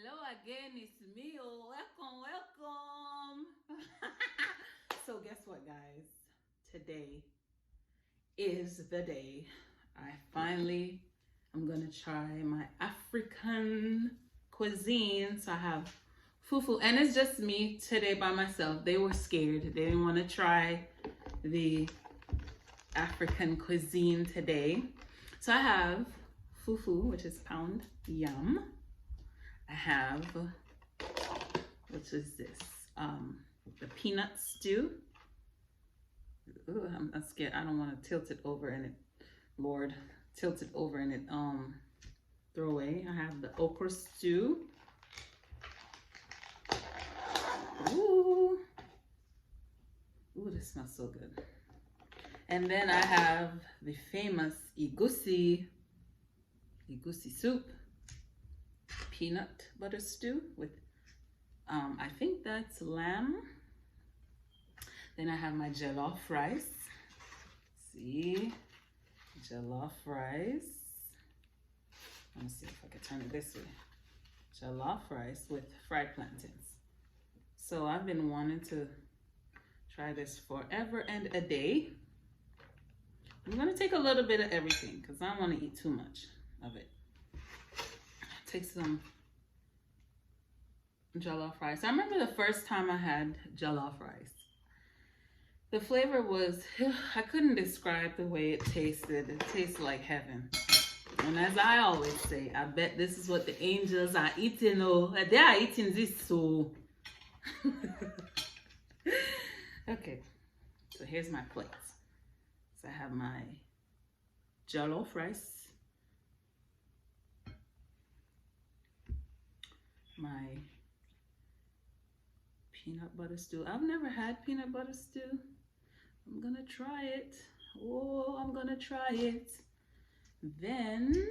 Hello again, it's me. Oh, welcome. So, guess what, guys? Today is the day I'm gonna try my African cuisine. So, I have fufu, and it's just me today by myself. They were scared, they didn't want to try the African cuisine today. So, I have fufu, which is pound yam. I have, which is this, the peanut stew. Ooh, I'm scared. I don't want to tilt it over and it, Lord, tilt it over and it throw away. I have the okra stew. Ooh, this smells so good. And then I have the famous egusi soup. Peanut butter stew with I think that's lamb. Then I have my jollof rice. See, jollof rice. Let me see if I can turn it this way. Jollof rice with fried plantains. So I've been wanting to try this forever and a day. I'm gonna take a little bit of everything because I don't want to eat too much of it. Take some jollof rice. I remember the first time I had jollof rice. The flavor was, I couldn't describe the way it tasted. It tastes like heaven. And as I always say, I bet this is what the angels are eating. Oh, they are eating this so. Okay, so here's my plate. So I have my jollof rice, my peanut butter stew. I've never had peanut butter stew. I'm gonna try it. Oh, I'm gonna try it. Then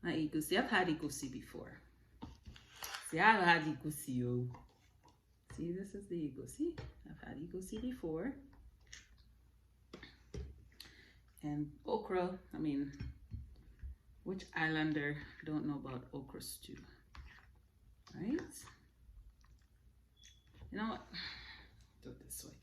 my egusi. I've had egusi before. See, I've had egusi. Oh. See, this is the egusi. I've had egusi before. And okra. I mean, which islander don't know about okra stew? Right? You know what? Do it this way.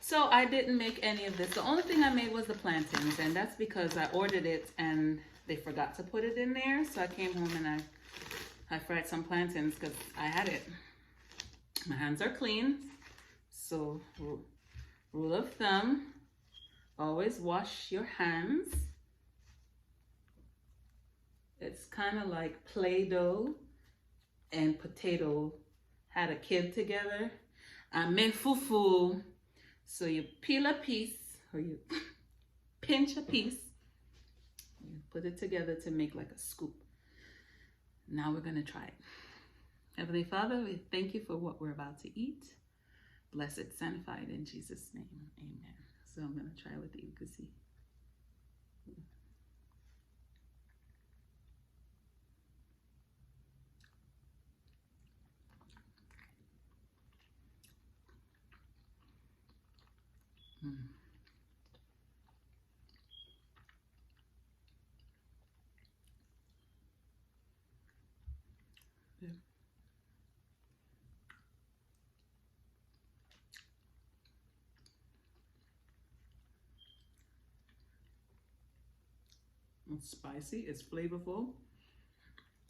So I didn't make any of this. The only thing I made was the plantains, and that's because I ordered it and they forgot to put it in there. So I came home and I fried some plantains because I had it. My hands are clean. So rule of thumb, always wash your hands. It's kind of like Play-Doh and potato had a kid together. I make fufu. So you peel a piece or you pinch a piece. You put it together to make like a scoop. Now we're going to try it. Heavenly Father, we thank you for what we're about to eat. Blessed, sanctified in Jesus' name. Amen. So I'm going to try with the egusi. Yeah. It's spicy, it's flavorful.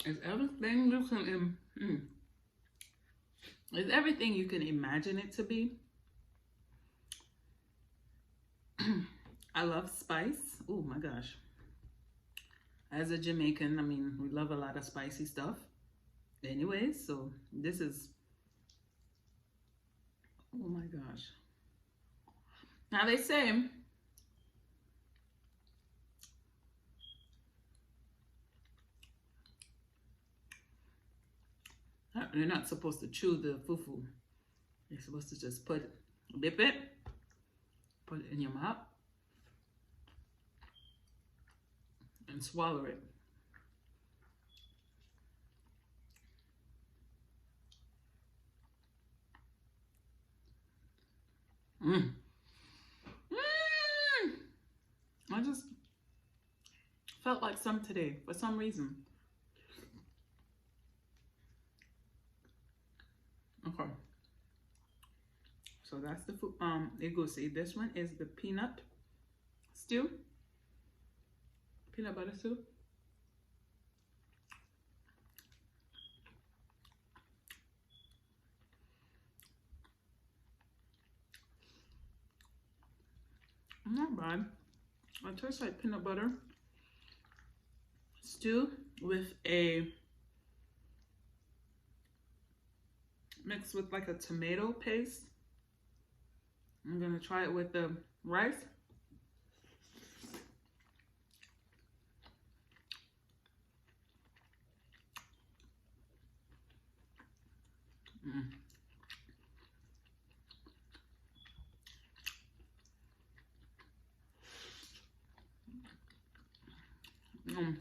It's everything you can it's everything you can imagine it to be. I love spice. Oh my gosh. As a Jamaican, I mean, we love a lot of spicy stuff. Anyways, so this is, oh my gosh. Now they say you're not supposed to chew the fufu. You're supposed to just dip it, put it in your mouth, and swallow it. I just Felt like some today for some reason. Okay. So that's the food, egusi. This one is the peanut stew. Peanut butter stew. Not bad. It tastes like peanut butter stew with a mixed with like a tomato paste. I'm gonna try it with the rice. Mm. Mm.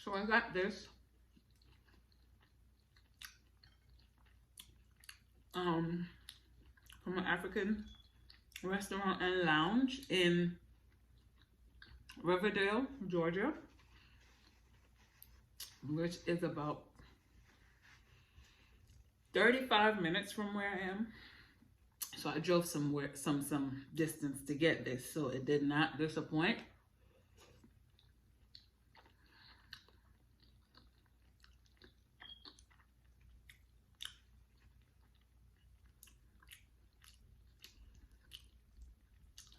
So I got this from an African restaurant and lounge in Riverdale, Georgia, which is about 35 minutes from where I am. So I drove some distance to get this, so it did not disappoint.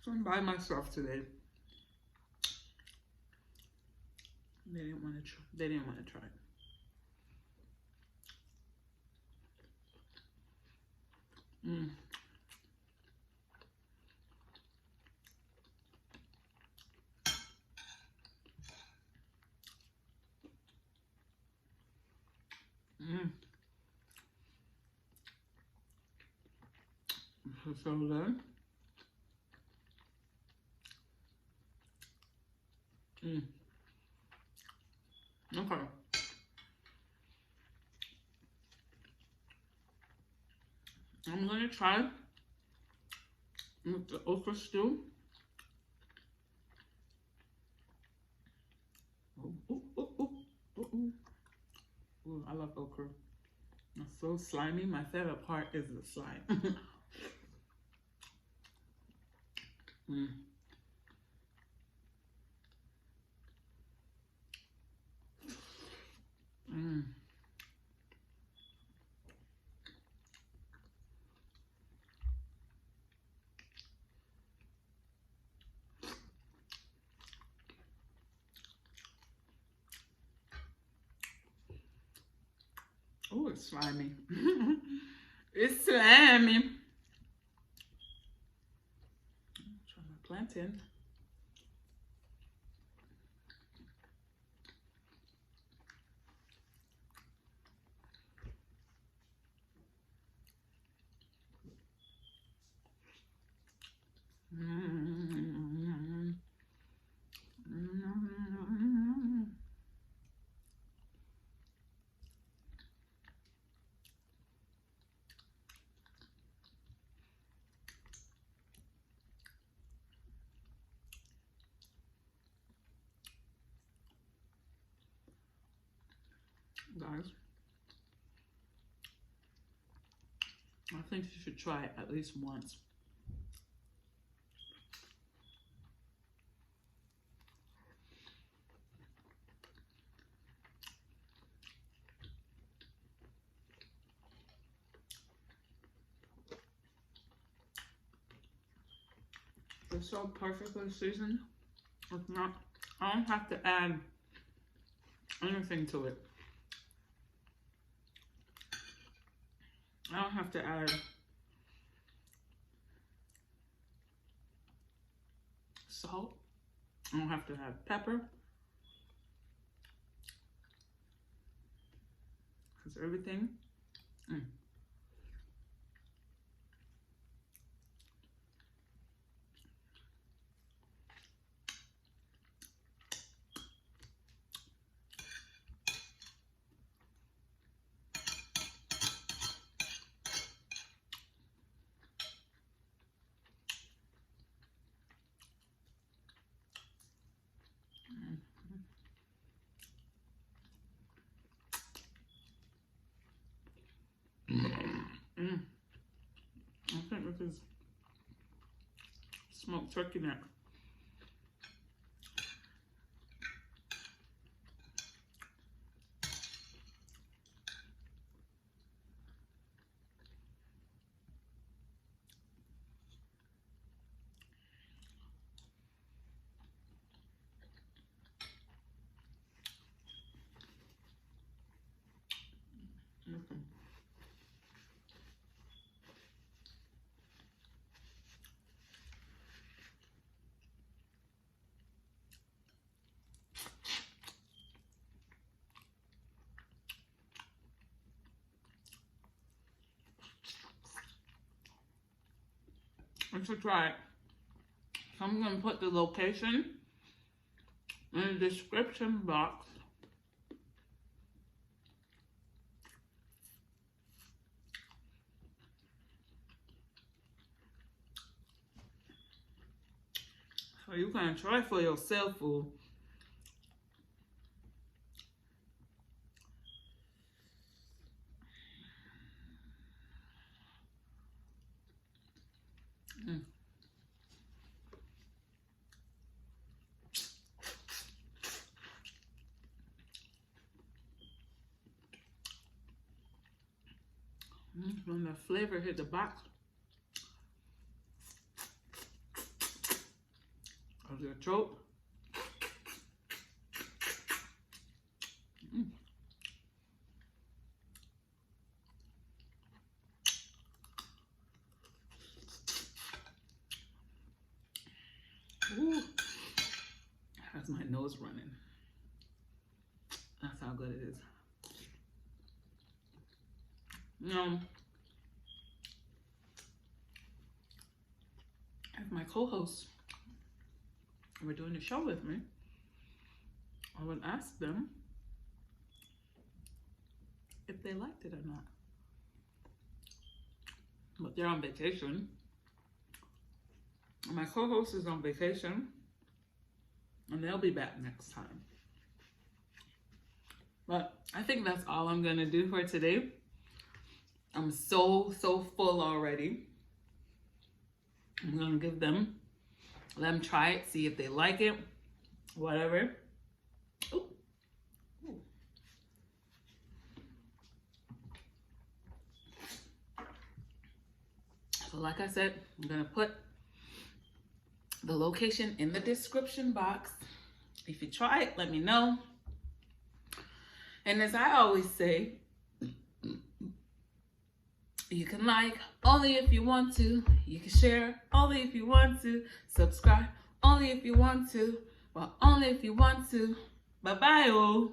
So I'm by myself today. They didn't want to try. They didn't want to try it. Mm. Mm. This is so good. Mm. Okay. I'm gonna try with the okra stew. Ooh, ooh, ooh, ooh, ooh, ooh. Ooh, I love okra. It's so slimy. My favorite part is the slime. Mm. Mm. Oh, it's slimy. It's slimy. Try my plantain. Mm. Mm. Guys, I think you should try it at least once. It's so perfectly seasoned. It's not, I don't have to add anything to it. I don't have to add salt. I don't have to have pepper. Because everything. Mm. Smoked turkey neck. You should try it. So I'm going to put the location in the description box. So you can try for yourself, fool. When the flavor hit the box of your throat. Ooh. Has my nose running. That's how good it is. If my co-hosts were doing the show with me, I would ask them if they liked it or not. But they're on vacation. My co-host is on vacation, and they'll be back next time. But I think that's all I'm gonna do for today. I'm so full already. I'm gonna give them, let them try it, see if they like it, whatever. Ooh. Ooh. So like I said, I'm gonna put the location in the description box. If you try it, let me know. And as I always say, you can like only if you want to. You can share only if you want to. Subscribe only if you want to. Well, only if you want to. Bye-bye, oh.